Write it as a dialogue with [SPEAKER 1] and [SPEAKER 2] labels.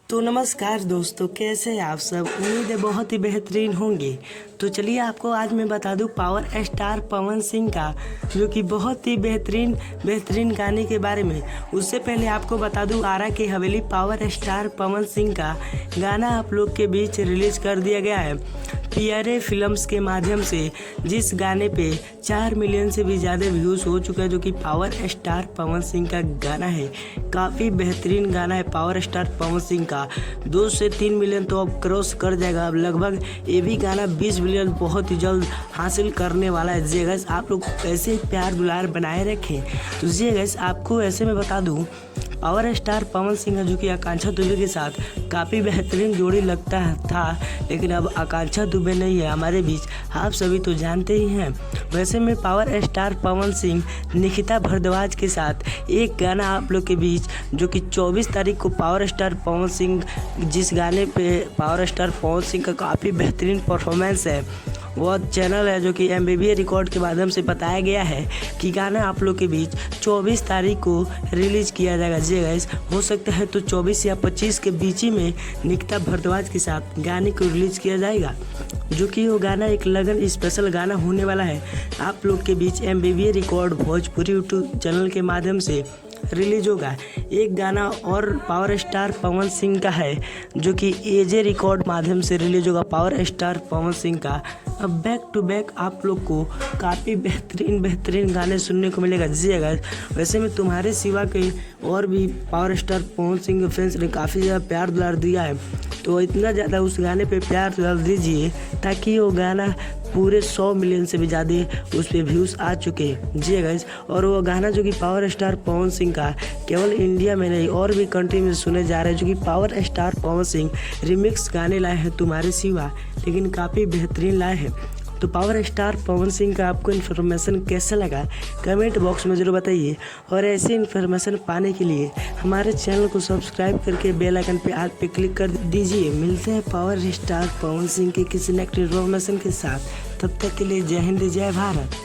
[SPEAKER 1] तो नमस्कार दोस्तों, कैसे हैं आप सब। उम्मीद है बहुत ही बेहतरीन होंगे। तो चलिए आपको आज मैं बता दूं पावर स्टार पवन सिंह का जो कि बहुत ही बेहतरीन गाने के बारे में। उससे पहले आपको बता दूं आरा की हवेली पावर स्टार पवन सिंह का गाना आप लोग के बीच रिलीज कर दिया गया है PRA फिल्म्स के माध्यम से, जिस गाने पे 4 मिलियन से भी ज़्यादा व्यूज़ हो चुका है, जो कि पावर स्टार पवन सिंह का गाना है। काफ़ी बेहतरीन गाना है पावर स्टार पवन सिंह का। 2 से 3 मिलियन तो अब क्रॉस कर जाएगा अब लगभग। ये भी गाना 20 मिलियन बहुत ही जल्द हासिल करने वाला है। जी गाइस, आप लोग ऐसे ही प्यार दुलार बनाए रखें। तो जी गाइस, आपको ऐसे में बता दूँ पावर स्टार पवन सिंह जो कि आकांक्षा दुबे के साथ काफ़ी बेहतरीन जोड़ी लगता था, लेकिन अब आकांक्षा दुबे नहीं है हमारे बीच, आप सभी तो जानते ही हैं। वैसे में पावर स्टार पवन सिंह निकिता भारद्वाज के साथ एक गाना आप लोग के बीच, जो कि 24 तारीख को पावर स्टार पवन सिंह, जिस गाने पे पावर स्टार पवन सिंह का काफ़ी बेहतरीन परफॉर्मेंस है, वो चैनल है जो कि MBBA रिकॉर्ड के माध्यम से बताया गया है कि गाना आप लोग के बीच 24 तारीख को रिलीज़ किया जाएगा। जी गाइस, हो सकता है तो 24 या 25 के बीच ही में निकिता भारद्वाज के साथ गाने को रिलीज़ किया जाएगा, जो कि वो गाना एक लगन स्पेशल गाना होने वाला है। आप लोग के बीच MBBA record Bhojpuri YouTube channel के माध्यम से रिलीज होगा। एक गाना और पावर स्टार पवन सिंह का है जो कि AJ रिकॉर्ड माध्यम से रिलीज होगा पावर स्टार पवन सिंह का। अब बैक टू बैक आप लोग को काफ़ी बेहतरीन गाने सुनने को मिलेगा। जी गाइस, वैसे में तुम्हारे सिवा के और भी पावर स्टार पवन सिंह के फैंस ने काफ़ी ज़्यादा प्यार दुलार दिया है, तो इतना ज़्यादा उस गाने पे प्यार दुलार दीजिए ताकि वो गाना पूरे 100 मिलियन से भी ज़्यादा उस पर व्यूज़ आ चुके हैं। जी गाइस, और वो गाना जो कि पावर स्टार पवन सिंह का केवल इंडिया में नहीं और भी कंट्री में सुने जा रहे हैं, जो कि power star Pawan Singh remix गाने लाए हैं तुम्हारे सिवा, लेकिन काफ़ी बेहतरीन लाए हैं। तो पावर स्टार पवन सिंह का आपको इन्फॉर्मेशन कैसा लगा कमेंट बॉक्स में ज़रूर बताइए, और ऐसी इन्फॉर्मेशन पाने के लिए हमारे चैनल को सब्सक्राइब करके बेल आइकन पे ऑल पे क्लिक कर दीजिए। मिलते हैं पावर स्टार पवन सिंह के किसी नेक्स्ट इन्फॉर्मेशन के साथ, तब तक के लिए जय हिंद जय भारत।